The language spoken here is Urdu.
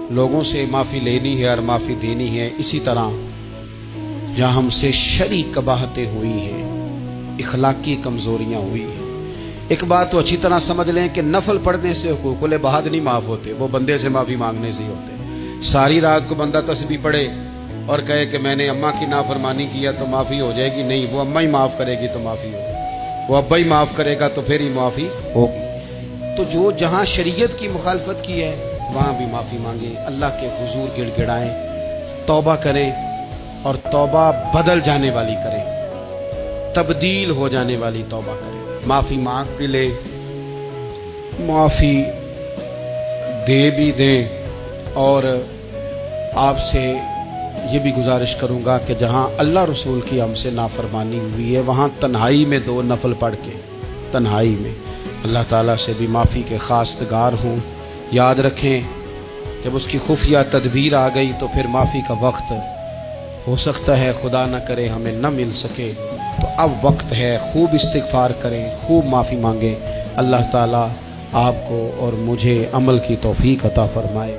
لوگوں سے معافی لینی ہے اور معافی دینی ہے. اسی طرح جہاں ہم سے شرعی قباحتیں ہوئی ہیں، اخلاقی کمزوریاں ہوئی ہیں، ایک بات تو اچھی طرح سمجھ لیں کہ نفل پڑھنے سے حقوق العباد نہیں معاف ہوتے، وہ بندے سے معافی مانگنے سے ہی ہوتے. ساری رات کو بندہ تسبیح پڑھے اور کہے کہ میں نے اماں کی نافرمانی کیا تو معافی ہو جائے گی، نہیں، وہ اماں ہی معاف کرے گی تو معافی ہوگی، وہ ابا ہی معاف کرے گا تو پھر ہی معافی ہوگی. تو جو جہاں شریعت کی مخالفت کی ہے وہاں بھی معافی مانگیں، اللہ کے حضور گڑ گڑائیں، توبہ کریں اور توبہ بدل جانے والی کریں، تبدیل ہو جانے والی توبہ کریں. معافی مانگ بھی لے، معافی دے بھی دیں. اور آپ سے یہ بھی گزارش کروں گا کہ جہاں اللہ رسول کی ہم سے نافرمانی ہوئی ہے وہاں تنہائی میں 2 نفل پڑھ کے تنہائی میں اللہ تعالیٰ سے بھی معافی کے خواستگار ہوں. یاد رکھیں جب اس کی خفیہ تدبیر آ گئی تو پھر معافی کا وقت ہو سکتا ہے خدا نہ کرے ہمیں نہ مل سکے، تو اب وقت ہے، خوب استغفار کریں، خوب معافی مانگیں. اللہ تعالیٰ آپ کو اور مجھے عمل کی توفیق عطا فرمائے.